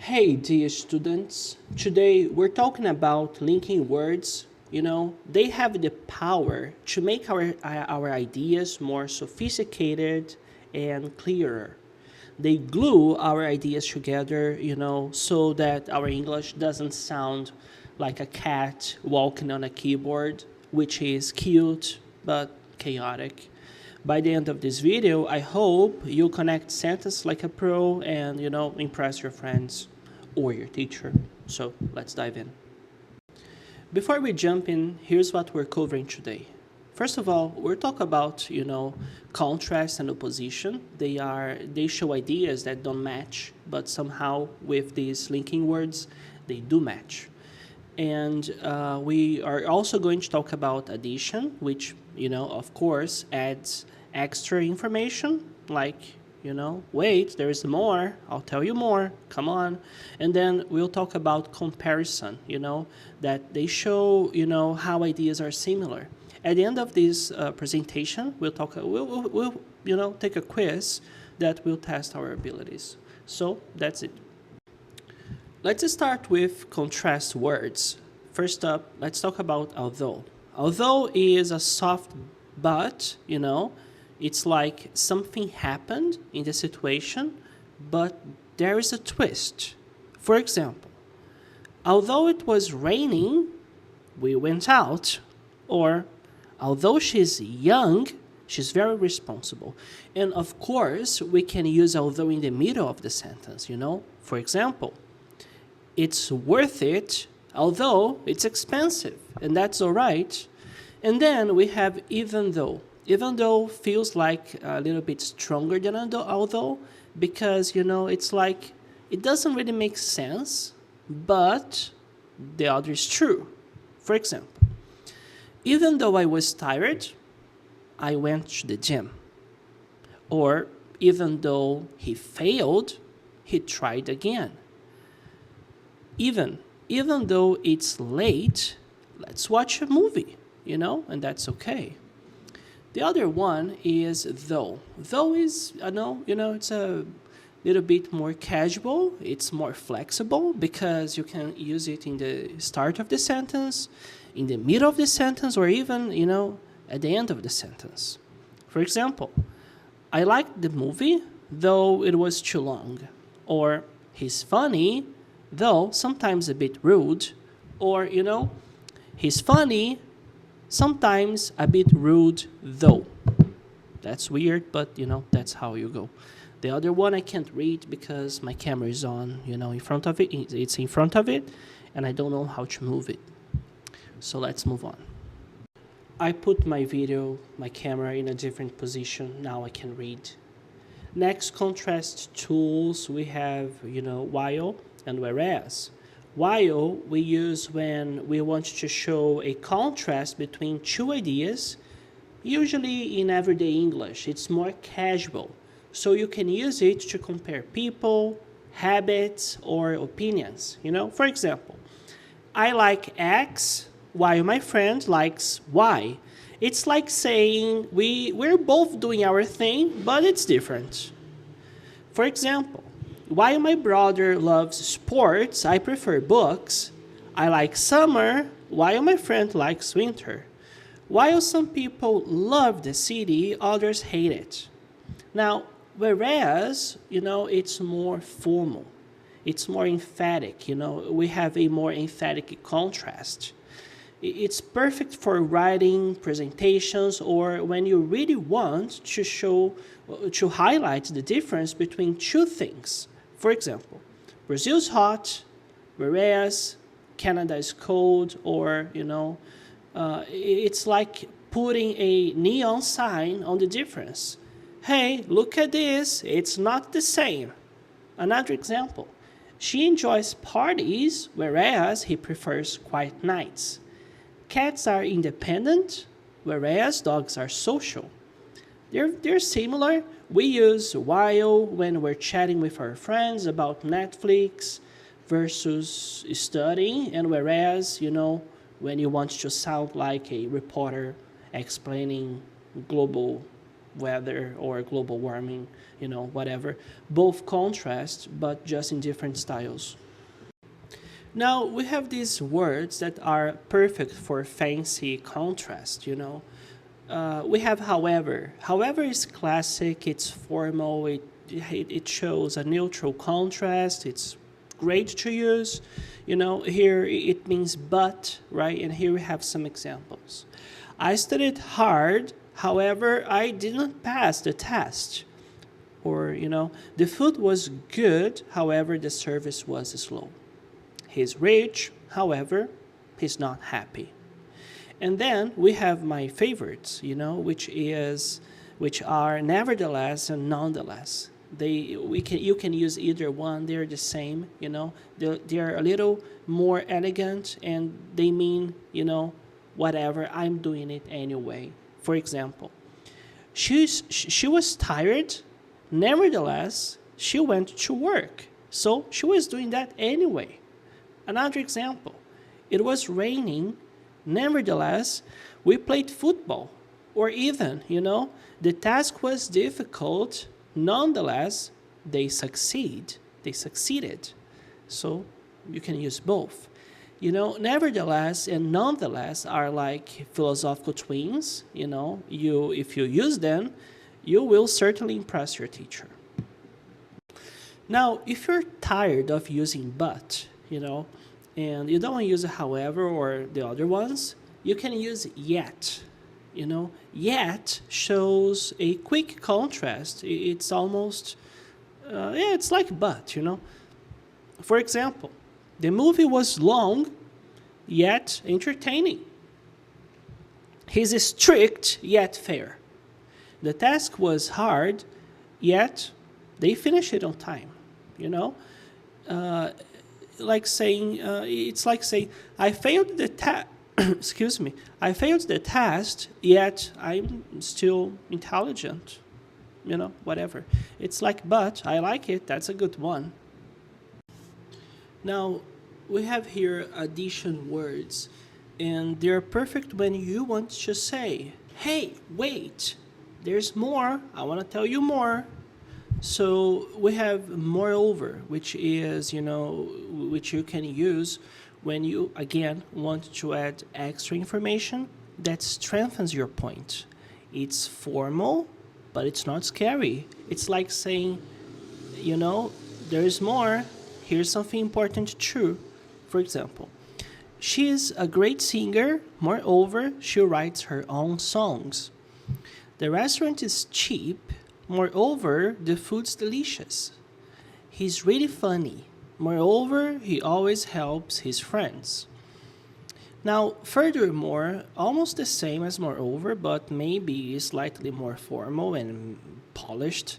Hey, dear students. Today we're talking about linking words. They have the power to make our ideas more sophisticated and clearer. They glue our ideas together, so that our English doesn't sound like a cat walking on a keyboard, which is cute but chaotic. By the end of this video, I hope you connect sentences like a pro and, impress your friends or your teacher. So let's dive in. Before we jump in, here's what we're covering today. First of all, we'll talk about, contrast and opposition. They show ideas that don't match, but somehow with these linking words, they do match. And we are also going to talk about addition, which, of course, adds extra information like, wait, there's more. I'll tell you more. Come on. And then we'll talk about comparison, that they show, how ideas are similar. At the end of this presentation, we'll take a quiz that will test our abilities. So that's it. Let's start with contrast words. First up, let's talk about although. Although is a soft but, it's like something happened in the situation, but there is a twist. For example, although it was raining, we went out. Or, although she's young, she's very responsible. And of course, we can use although in the middle of the sentence, For example, it's worth it, although it's expensive, and that's all right. And then we have even though. Even though feels like a little bit stronger than although, because, it's like it doesn't really make sense, but the other is true. For example, even though I was tired, I went to the gym. Or even though he failed, he tried again. Even though it's late, let's watch a movie, and that's okay. The other one is though. Though is, it's a little bit more casual. It's more flexible because you can use it in the start of the sentence, in the middle of the sentence, or even, at the end of the sentence. For example, I liked the movie, though it was too long. Or he's funny, though sometimes a bit rude. Or, he's funny, sometimes a bit rude, though. That's weird, but, that's how you go. The other one I can't read because my camera is on, in front of it. It's in front of it, and I don't know how to move it. So let's move on. I put my camera in a different position. Now I can read. Next, contrast tools, we have, while and whereas. While we use when we want to show a contrast between two ideas, usually in everyday English. It's more casual, so you can use it to compare people, habits, or opinions. For example, I like X while my friend likes Y. It's like saying we're both doing our thing, but it's different. For example, while my brother loves sports, I prefer books. I like summer, while my friend likes winter. While some people love the city, others hate it. Now, whereas, it's more formal. It's more emphatic, we have a more emphatic contrast. It's perfect for writing presentations or when you really want to highlight the difference between two things. For example, Brazil's hot, whereas Canada is cold, or, it's like putting a neon sign on the difference. Hey, look at this, it's not the same. Another example, she enjoys parties, whereas he prefers quiet nights. Cats are independent, whereas dogs are social. They're similar. We use while when we're chatting with our friends about Netflix versus studying, and whereas, when you want to sound like a reporter explaining global weather or global warming, whatever. Both contrast, but just in different styles. Now we have these words that are perfect for fancy contrast, we have however. However is classic, it's formal, it shows a neutral contrast, it's great to use. Here it means but, right? And here we have some examples. I studied hard, however, I didn't pass the test. Or, the food was good, however, the service was slow. He's rich, however, he's not happy. And then we have my favorites, which are nevertheless and nonetheless. You can use either one. They're the same, They're a little more elegant, and they mean, whatever. I'm doing it anyway. For example, she was tired. Nevertheless, she went to work. So she was doing that anyway. Another example, it was raining. Nevertheless, we played football. Or even, the task was difficult. Nonetheless, they succeeded. So you can use both. Nevertheless and nonetheless are like philosophical twins. If you use them, you will certainly impress your teacher. Now, if you're tired of using but, and you don't want to use however or the other ones, you can use yet. Yet shows a quick contrast. It's almost, it's like but, For example, the movie was long, yet entertaining. He's strict, yet fair. The task was hard, yet they finished it on time. It's like saying, I failed the excuse me, I failed the test, yet I'm still intelligent. Whatever. It's like, but I like it. That's a good one. Now, we have here addition words, and they're perfect when you want to say, hey, wait, there's more. I want to tell you more. So we have moreover, which is, which you can use when you, again, want to add extra information that strengthens your point. It's formal, but it's not scary. It's like saying, there is more. Here's something important too. For example, she is a great singer. Moreover, she writes her own songs. The restaurant is cheap. Moreover, the food's delicious. He's really funny. Moreover, he always helps his friends. Now, furthermore, almost the same as moreover, but maybe slightly more formal and polished.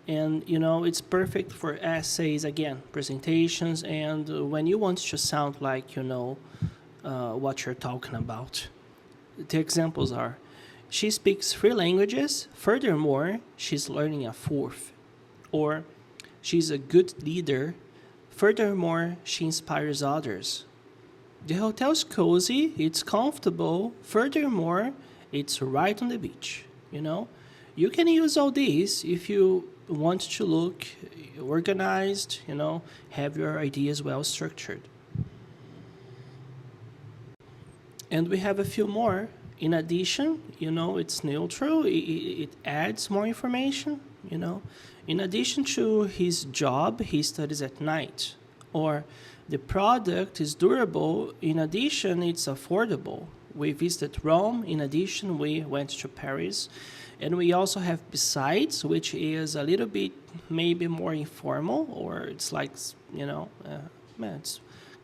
And, it's perfect for essays, again, presentations, and when you want to sound like what you're talking about. The examples are, she speaks 3 languages. Furthermore, she's learning a 4th. Or, she's a good leader. Furthermore, she inspires others. The hotel's cozy, it's comfortable. Furthermore, it's right on the beach. You can use all these if you want to look organized, have your ideas well structured. And we have a few more. In addition, it's neutral. It adds more information, In addition to his job, he studies at night. Or the product is durable. In addition, it's affordable. We visited Rome. In addition, we went to Paris. And we also have besides, which is a little bit maybe more informal, or it's like, it's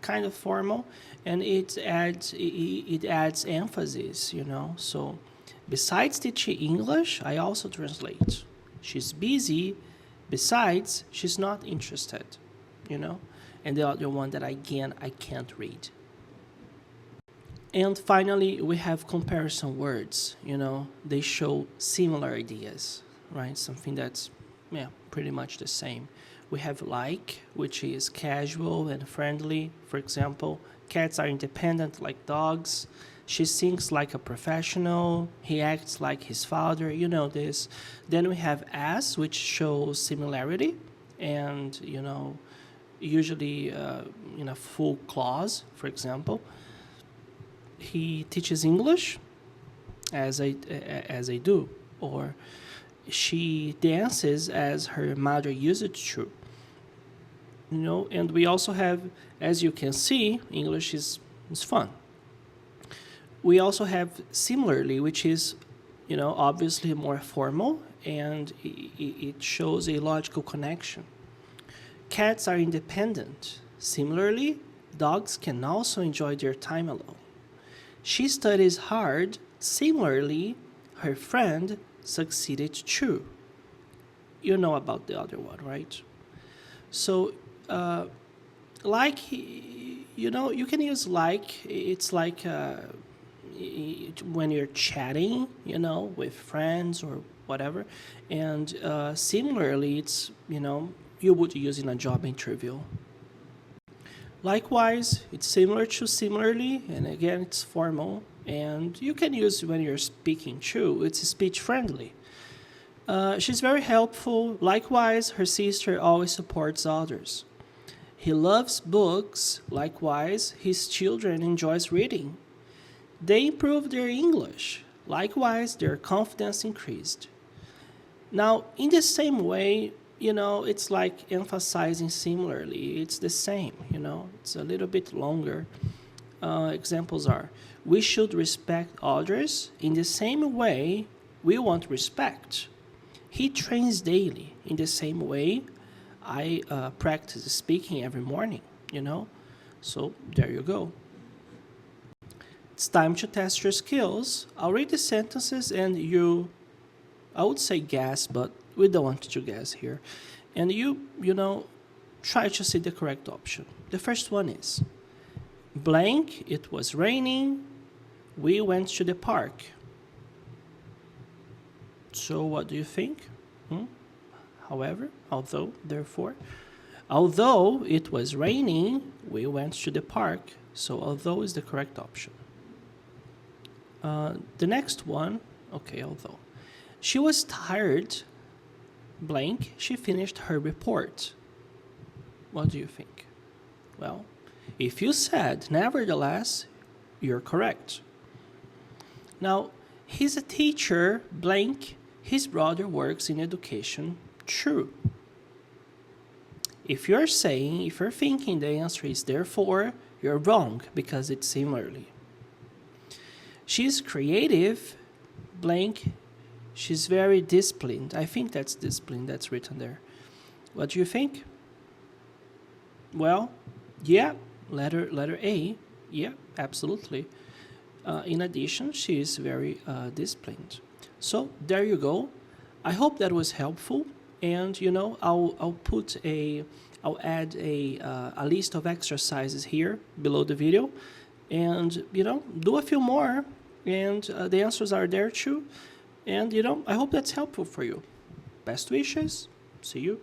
kind of formal, and it adds emphasis, So besides teaching English, I also translate. She's busy. Besides, she's not interested, And the other one that I can't read. And finally, we have comparison words. They show similar ideas, right? Something that's, pretty much the same. We have like, which is casual and friendly. For example, cats are independent like dogs. She sings like a professional. He acts like his father. You know this. Then we have as, which shows similarity, and usually in a full clause. For example, he teaches English, as I do, or she dances as her mother used to. And we also have, as you can see, English is fun. We also have similarly, which is, obviously more formal, and it shows a logical connection. Cats are independent. Similarly, dogs can also enjoy their time alone. She studies hard. Similarly, her friend succeeded too. You know about the other one, right? So, like, you can use like. It's like when you're chatting, with friends or whatever. And similarly, it's, you would use in a job interview. Likewise, it's similar to similarly, and again, it's formal. And you can use when you're speaking too. It's speech friendly. She's very helpful. Likewise, her sister always supports others. He loves books. Likewise, his children enjoys reading. They improve their English. Likewise, their confidence increased. Now, in the same way, it's like emphasizing similarly. It's the same, it's a little bit longer. Examples are, we should respect others in the same way we want respect. He trains daily in the same way I practice speaking every morning, So there you go. It's time to test your skills. I'll read the sentences and I would say guess, but we don't want to guess here. And try to see the correct option. The first one is, blank, it was raining, we went to the park. So what do you think? However, although, therefore, although it was raining, we went to the park. So although is the correct option. The next one, okay, although. She was tired, blank, she finished her report. What do you think? Well, if you said nevertheless, you're correct. Now, he's a teacher, blank, his brother works in education, true. If you're thinking the answer is therefore, you're wrong because it's similarly. She's creative, blank, she's very disciplined. I think that's disciplined, that's written there. What do you think? Well, yeah, letter A, yeah, absolutely. In addition, she is very disciplined. So there you go. I hope that was helpful. And I'll add a list of exercises here below the video, and do a few more, and the answers are there too. And I hope that's helpful for you. Best wishes. See you.